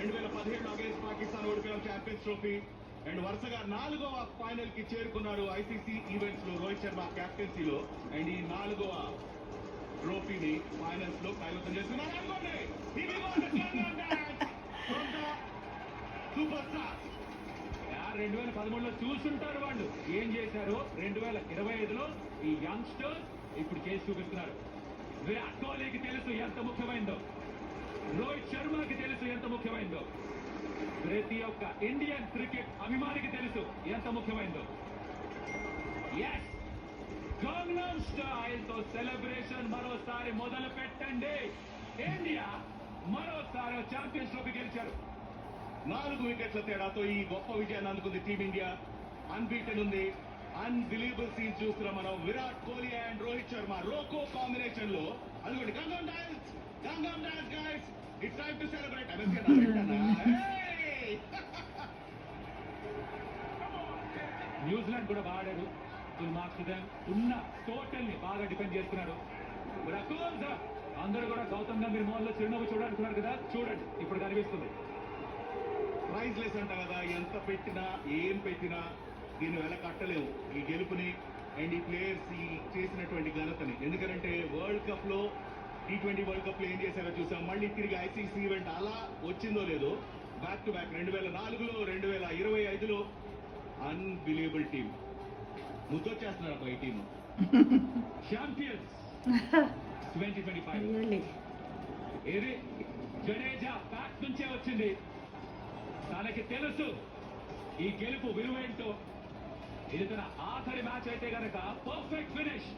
2017 against Pakistan ఓడిపోయాం champions trophy. And వరుసగా 4వ ఫైనల్ కి చేరుకున్నారు ఐసీసీ ఈవెంట్స్ లో రోహిత్ శర్మ కెప్టెన్సీలో. అండ్ ఈ 4వ ట్రోఫీని ఫైనల్స్ లో కైవసం చేస్తున్నారు. సూపర్ స్టార్ 2013లో చూస్తుంటారు వాళ్ళు ఏం చేశారు. 2025లో ఈ యంగ్స్టర్స్ ఇప్పుడు చేసి చూపిస్తున్నారు. విరాట్ కోహ్లీకి తెలుసు ఎంత ముఖ్యమైందో, రోహిత్ శర్మకి తెలుసు ఎంత ముఖ్యమైందో, ప్రతి ఒక్క ఇండియన్ క్రికెట్ అభిమానికి తెలుసు ఎంత ముఖ్యమైందో. ఎస్, గంగనం స్టైల్ తో సెలబ్రేషన్ మరోసారి మొదలు పెట్టండి. ఇండియా మరోసారి ఛాంపియన్స్ ట్రోఫీ గెలిచారు. 4 వికెట్ల తేడాతో ఈ గొప్ప విజయాన్ని అందుకుంది టీమిండియా. అన్బీటెన్ ఉంది. అన్బిలీవబుల్ సీన్ చూస్తున్నాం మనం. విరాట్ కోహ్లీ అండ్ రోహిత్ శర్మ రోకో కాంబినేషన్ లో. అదిగోండి Gangam dance guys, it's time to celebrate. New Zealand కూడా బాడాడు. ఫుల్ మార్క్స్ ఉన్న టోటల్ ని బాగా డిఫెండ్ చేస్తున్నాడు. అందరూ కూడా గౌతమ్ గంభీర్ మోహన్లో చిరునవ్వు చూడాలనుకున్నారు కదా, చూడండి ఇప్పుడు కనిపిస్తుంది. ప్రైజ్ లెస్ అంట కదా, ఎంత పెట్టినా ఏం పెట్టినా దీన్ని వెల కట్టలేవు ఈ గెలుపుని అండ్ ఈ ప్లేయర్స్ ఈ చేసినటువంటి ఘనతని. ఎందుకంటే వరల్డ్ కప్ లో T20 వరల్డ్ కప్ లో ఏం చేశారో చూసాం. మళ్ళీ తిరిగి ఐసీసీ ఈవెంట్ అలా వచ్చిందో లేదో, బ్యాక్ టు బ్యాక్ 2004లో 2025లో అన్బిలీవబుల్ టీం. ముద్దొచ్చేస్తున్నారు అబ్బా ఈ టీం. ఛాంపియన్స్ 2025. ఇది జడేజా బ్యాక్ నుంచే వచ్చింది. తనకి తెలుసు ఈ గెలుపు విలువేంటో. ఇది తన ఆఖరి మ్యాచ్ అయితే గనక పర్ఫెక్ట్ ఫినిష్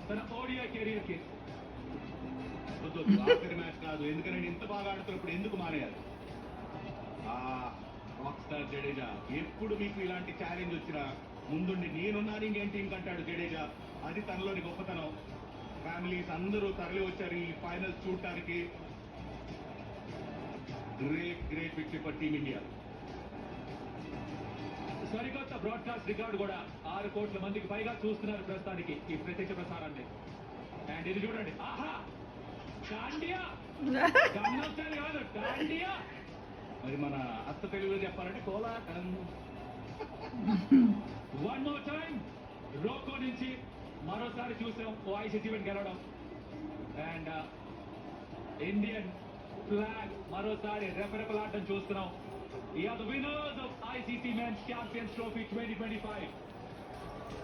తన ఓడిఐ కెరీర్ కి. ఆఖరి మ్యాచ్ కాదు, ఎందుకంటే ఇంత బాగా ఆడుతున్నప్పుడు ఎందుకు మానేయాలి. రాక్ స్టార్ జడేజా ఎప్పుడు మీకు ఇలాంటి ఛాలెంజ్ వచ్చినా ముందుండి నేనున్నాను ఇంకేం టీం కంటాడు జడేజా. అది తనలోని గొప్పతనం. ఫ్యామిలీస్ అందరూ తరలి వచ్చారు ఈ ఫైనల్స్ చూడటానికి. Great victory for team India. సరికొత్త బ్రాడ్కాస్ట్ రికార్డు కూడా 6 కోట్ల మందికి పైగా చూస్తున్నారు ప్రస్తుతానికి ఈ ప్రత్యక్ష ప్రసారాన్ని. అండ్ ఇది చూడండి, ఆహా డాండియా కాదు డాండియా. మరి మన అత్త తెలుగులో చెప్పాలంటే కోలాటం. వన్ మోర్ టైం రోకో నుంచి మరోసారి చూసాం ఓ ఐసీసీ ఈవెంట్ గెలవడం. అండ్ ఇండియన్ ఫ్లాగ్ మరోసారి రెపరెపలాడడం చూస్తున్నాం. You are the winners of ICC Men's Champions Trophy 2025.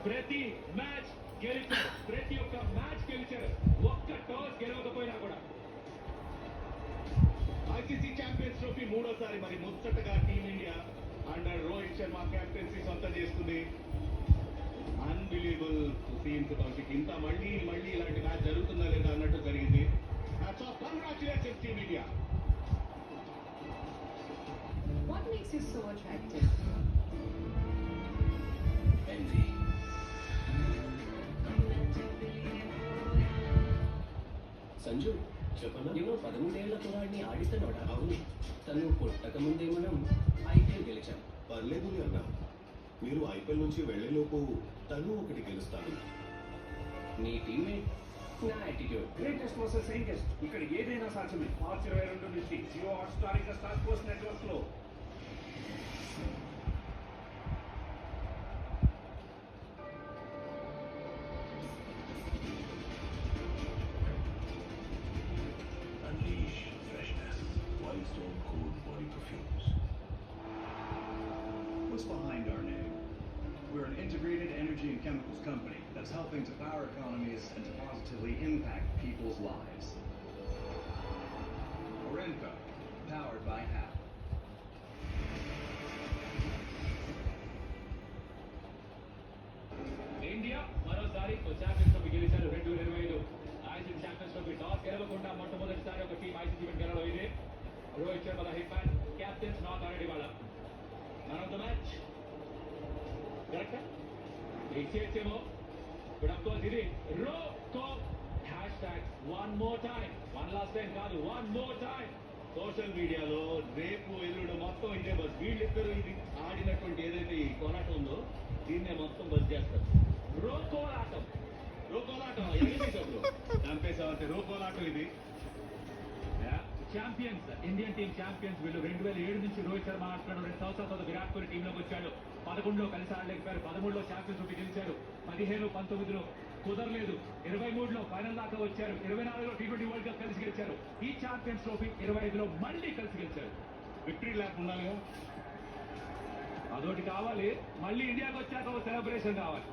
ప్రతి మ్యాచ్ గెలిచారు, ప్రతి ఒక్క మ్యాచ్ గెలిచారు. ఒక్క టాస్ గెలవకపోయినా కూడా ఐసీసీ ఛాంపియన్స్ ట్రోఫీ 3వసారి మరి ముచ్చటగా team India under Rohit Sharma captaincy సొంతం చేస్తుంది. Unbelievable scenes Kaushik. ఇంత మళ్ళీ ఇలాంటి మ్యాచ్ జరుగుతుందా లేదా అన్నట్టు జరిగింది. Congratulations team India. What makes you so attractive? Envy. Sanju చెప్పనా, నేను 13 ఏళ్ల కురాడిని ఆడిస్తున్నాడా? అవును, తను పుట్టక ముందే మనం ఐపీఎల్ గెలిచాం. పర్లేదు అన్న, మీరు ఐపీఎల్ నుంచి వెళ్లేలోపు తను ఒకటి గెలుస్తాను. నీ టీమ్మేట్ నా యాటిట్యూడ్. గ్రేటెస్ట్ వర్సెస్ యంగెస్ట్, ఇక్కడ ఏదైనా సాధ్యమే. మార్చి 22 నుంచి జియో హాట్స్టార్ ఇంకా స్టార్ స్పోర్ట్స్ నెట్వర్క్ లో. Unleash freshness. Wild Stone Cool Body Perfumes. What's behind our name? We're an integrated energy and chemicals company that's helping to power economies and to positively impact people's lives. Orenco, powered by HAP. India మరోసారి champions trophy గెలిచారు 2025. ICC champions trophy toss గెలవకుండా మొట్టమొదటిసారి ఒక team ICC event గెలవడం ఇది. Rohit Sharma hit man, captain's knock already వాళ్ళ man of the match. Correct ఇచ్చేసేమో ఇప్పుడు అఫ్ కోర్స్ ఇది RoKo hashtag one more time. One last time కాదు, వన్ మోర్ టైం. సోషల్ మీడియాలో రేపు ఎల్లుడు మొత్తం ఇదే బస్. వీళ్ళిద్దరూ ఇది ఆడినటువంటి ఏదైతే ఈ కోలాటం ఉందో దీన్నే మొత్తం బస్ చేస్తారు. రోకోలాటం చంపేసామంటే రోకోలాటం ఇది. ఛాంపియన్స్, ఇండియన్ టీం ఛాంపియన్స్ వీళ్ళు. 2007 నుంచి రోహిత్ శర్మ ఆడుతున్నాడు. 2 సంవత్సరాల తర్వాత విరాట్ కోహ్లీ టీంలోకి వచ్చాడు. 11లో కలిసి ఆడలేకపోయారు. 13లో ఛాంపియన్స్ ట్రోఫీ గెలిచారు. 15, 19లో కుదరలేదు. 23లో ఫైనల్ దాకా వచ్చారు. 24లో T20 వరల్డ్ కప్ కలిసి గెలిచారు. ఈ ఛాంపియన్స్ ట్రోఫీ 25లో మళ్ళీ కలిసి గెలిచారు. విక్టరీ ల్యాప్ ఉండాలి కదా. అదొకటి కావాలి. మళ్ళీ ఇండియాకి వచ్చాక ఒక సెలబ్రేషన్ కావాలి.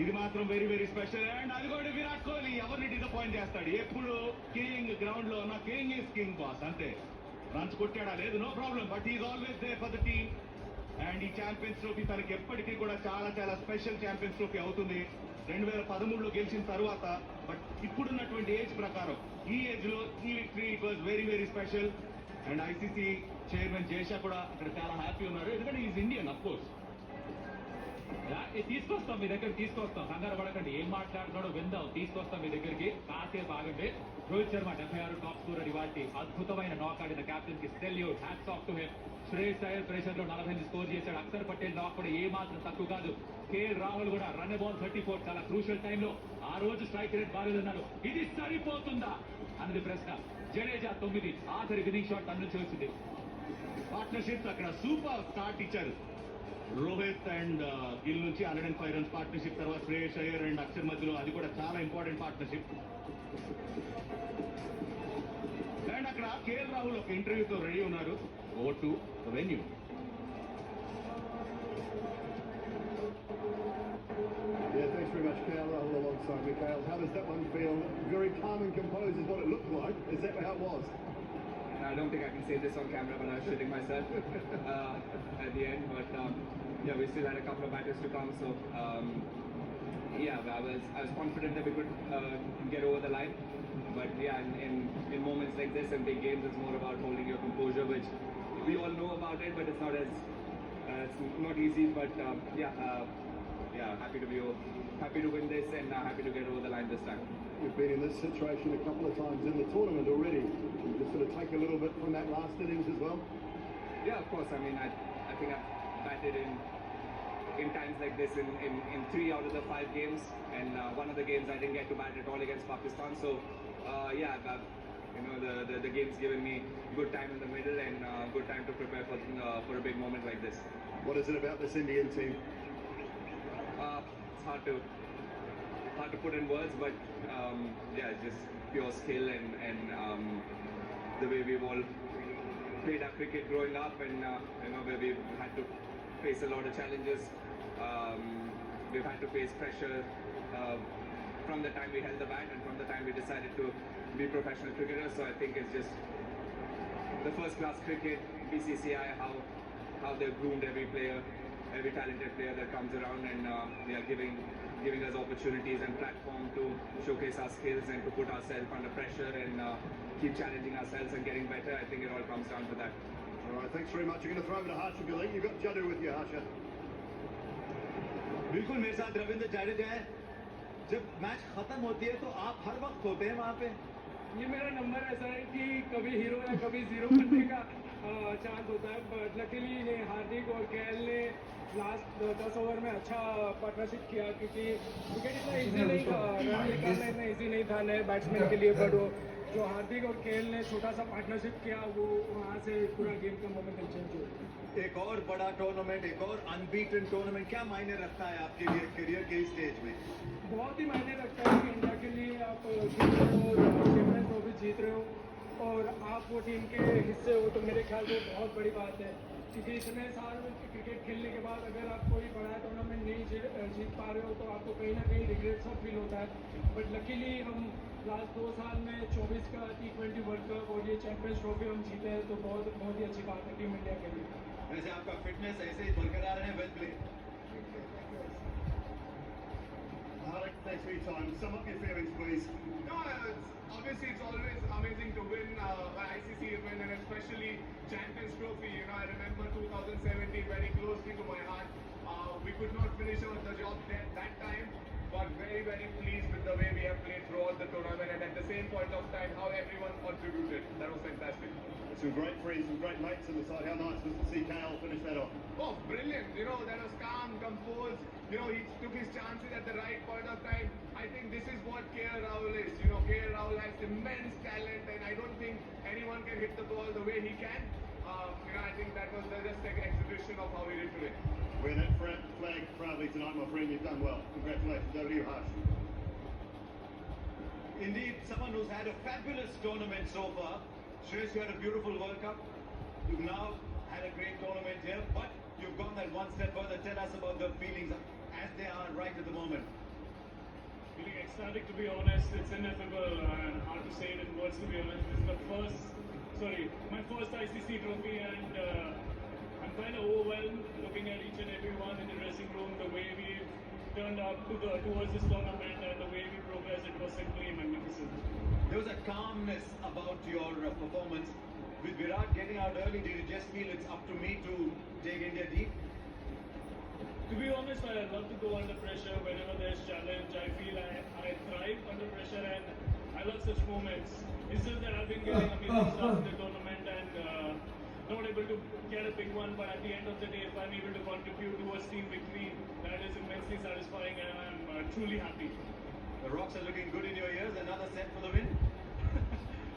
ఇది మాత్రం వెరీ వెరీ స్పెషల్. అండ్ అది కూడా విరాట్ కోహ్లీ ఎవరిని డిసప్పాయింట్ చేస్తాడు. ఎప్పుడు కింగ్ గ్రౌండ్ లో ఉన్న కింగ్ ఈస్ కింగ్ బాస్ అంతే. రన్స్ కొట్టాడా లేదు no problem, but is always there for the team. And ఈ ఛాంపియన్స్ ట్రోఫీ తనకి ఎప్పటికీ కూడా చాలా చాలా స్పెషల్ ఛాంపియన్స్ ట్రోఫీ అవుతుంది. 2013లో గెలిచిన తర్వాత, బట్ ఇప్పుడున్నటువంటి ఏజ్ ప్రకారం ఈ ఏజ్ లో ఈ victory it was very very special. And ICC chairman Jay Shah కూడా అక్కడ చాలా హ్యాపీ ఉన్నారు, ఎందుకంటే ఈజ్ ఇండియన్ అఫ్ కోర్స్. తీసుకొస్తాం మీ దగ్గర, తీసుకొస్తాం. కంగారు పడకండి. ఏం మాట్లాడుతున్నాడో విందాం. తీసుకొస్తాం మీ దగ్గరికి. కాసేపు ఆగండి. Rohit Sharma 76 top scorer. ఇవాటి అద్భుతమైన నాక్ ఆడిన కెప్టెన్ కి salute, hats off to him. Shreyas Iyer pressure లో 48 స్కోర్ చేశాడు. అక్షర్ పటేల్ నాక్ కూడా ఏ మాత్రం తక్కువ కాదు. కేఎల్ రాహుల్ కూడా రన్ బాల్ 34 చాలా క్రూషియల్ టైంలో ఆ రోజు స్ట్రైక్ రేట్ బాగాలేదన్నారు. ఇది సరిపోతుందా అన్నది ప్రశ్న. జడేజా 9 ఆఖరి వినింగ్ షాట్ తన నుంచి వచ్చింది. పార్ట్నర్షిప్స్ అక్కడ సూపర్ స్టార్ట్ ఇచ్చారు. రోహిత్ అండ్ గిల్ నుంచి 105 రన్స్ పార్ట్నర్షిప్. తర్వాత శ్రేయస్ అయ్యర్ అండ్ అక్షర్ మధ్యలో అది కూడా చాలా ఇంపార్టెంట్ పార్ట్నర్షిప్. అండ్ అక్కడ కేఎల్ రాహుల్ ఒక ఇంటర్వ్యూతో రెడీ ఉన్నారు. Over to venue. Yeah, thanks very much, KL Rahul alongside Mikhail. How does that one feel? Very calm and composed is what it looked like. Is that how it was? I don't think I can say this on camera, but I was shitting myself at the end. But yeah, we still had a couple of batters to come, so yeah, I was confident that we could get over the line. But yeah, in moments like this and big games, it's more about holding your composure, which we all know about it, but it's not easy. But yeah, happy to win this and happy to get over the line this time. You've been in this situation a couple of times in the tournament already. You just sort of take a little bit from that last innings as well. Yeah, of course. I mean, I think I've batted in times like this in 3 out of the 5 games, and one of the games I didn't get to bat at all against Pakistan. So yeah, the game's given me good time in the middle and good time to prepare for a big moment like this. What is it about this Indian team? It's hard to put in words, but yeah, it's just pure skill and the way we've all played our cricket growing up, and where we've had to face a lot of challenges. We've had to face pressure from the time we held the bat and from the time we decided to be professional cricketers. So I think it's just the first class cricket, BCCI, how they've groomed every player, every talented player that comes around, and they are giving us opportunities and platform to showcase our skills and to put ourselves under pressure and keep challenging ourselves and getting better. I think it all comes down to that. All right, thanks very much. You're going to throw over to Harsha Gilleen. You've got Jadu with you, Harsha. बिल्कुल मेरे साथ रविंद्र जाडेजा है. जब match खत्म होती है तो आप हर वक्त होते हैं वहाँ पे. ये मेरा नंबर ऐसा है कि कभी हीरो या कभी जीरो बनने का चांस होता है, बट लकीली ने हार्दिक और केएल ने लास्ट 10 ओवर में अच्छा पार्टनरशिप किया, क्योंकि विकेट इतना इजी नहीं था, रन निकालना इतना इजी नहीं था नए बैट्समैन के लिए, बट वो जो हार्दिक और केएल ने छोटा सा पार्टनरशिप किया, वो वहाँ से पूरा गेम का मोमेंटम चेंज हुआ. एक और बड़ा टूर्नामेंट, एक और अनबीटन टूर्नामेंट, क्या मायने रखता है आपके लिए करियर के इस स्टेज में? बहुत ही मायने रखता है कि इंडिया के लिए आप जीत रहे हो, चैंपियंस ट्रॉफी जीत रहे हो और आप वो टीम के हिस्से हो, तो मेरे ख्याल से बहुत बड़ी बात है. क्योंकि इतने साल क्रिकेट खेलने के बाद अगर आप कोई बड़ा टूर्नामेंट नहीं जीत पा रहे हो तो आपको कहीं ना कहीं रिग्रेट सा फील होता है. बट लकीली हम लास्ट 2 साल में 24 का T20 वर्ल्ड कप और ये चैंपियंस ट्रॉफी हम जीते हैं, तो बहुत ही अच्छी बात है टीम इंडिया के लिए. वैसे आपका फिटनेस ऐसे ही बरकरार है. Well play. Hardik, thanks for your time. Sum up your feelings, please. No, obviously it's always amazing to win an ICC event, and especially Champions Trophy. I remember 2017 very closely to my heart. We could not finish the job that time, but very, very pleased with the way we have played throughout the tournament, and at the same point of time, how everyone contributed. That was fantastic. Some great friends, some great mates on the side. How nice was to see KL finish that off? Oh, brilliant. That was calm, composed. He took his chances at the right point of time. I think this is what KL Rahul is. KL Rahul has immense talent, and I don't think anyone can hit the ball the way he can. I think that was just an exhibition of how he did today. Wear that flag proudly tonight, my friend. You've done well. Congratulations. Over to you, Harsh. Indeed, someone who's had a fabulous tournament so far. Shreyas, you had a beautiful World Cup. You've now had a great tournament here, but you've gone that one step further. Tell us about the feelings as they are right at the moment. Feeling ecstatic, to be honest. It's ineffable and hard to say it in words, to be honest. This is my first ICC trophy, and I'm kind of overwhelmed looking at each and every one in the dressing room, the way we turned up towards this tournament and the way we progressed. It was simply magnificent. There was a calmness about your performance. With Virat getting out early, did you just feel it's up to me to take India deep? To be honest, I love to go under pressure whenever there's challenge. I feel I thrive under pressure, and I love such moments. It's just that I've been getting amazing stuff in the tournament and not able to get a big one, but at the end of the day, if I'm able to contribute towards team victory, that is immensely satisfying, and I'm truly happy. The rocks are looking good in your ears. Another set for the win.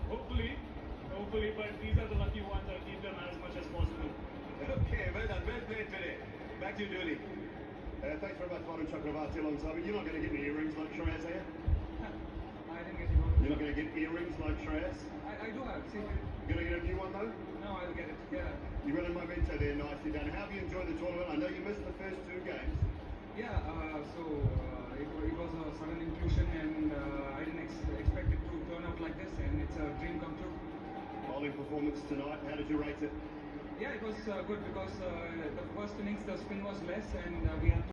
Hopefully, but these are the lucky ones. I'll keep them as much as possible. Okay, well done. Well played today. Back to you, Dooley. Thanks very much, Manu Chakravarti, alongside me. You're not going to get any earrings like Shreyas, are you? I didn't get you. You're not going to get earrings like Shreyas? I do have. See, You're going to get a new one, though? no, I'll get it. Yeah. You got a memento there, nicely done. How have you enjoyed the tournament? I know you missed the first two games. Yeah, it was a sudden inclusion, and I didn't expect it to turn out like this, and it's a dream come true. Bowling performance tonight, how did you rate it? Yeah, it was good because the first innings the spin was less, and we had to